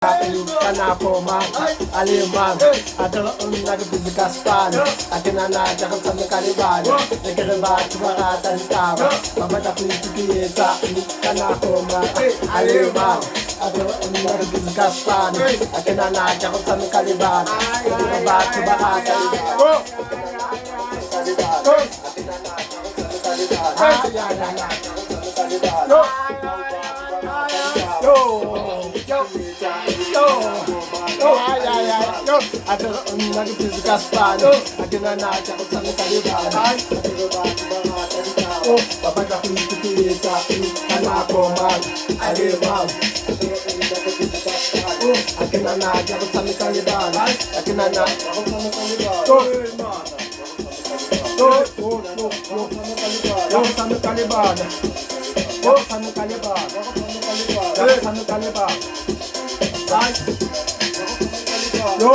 Kana poma aliman adara unnaga bizgaspan akinana jahan sam kaliban ekere ba tubara tantaba babata kuitikieta kana poma aliman adara unnaga bizgaspan akinana jahan sam kaliban ekere ba tubara tantaba ada lagi physical span ada nada sama kali bahan oh bapak tak pilih karena komal ada bang oh akhirnya nada sama kali bahan akhirnya nada sama kali bahan sama kali bahan sama kali bahan yo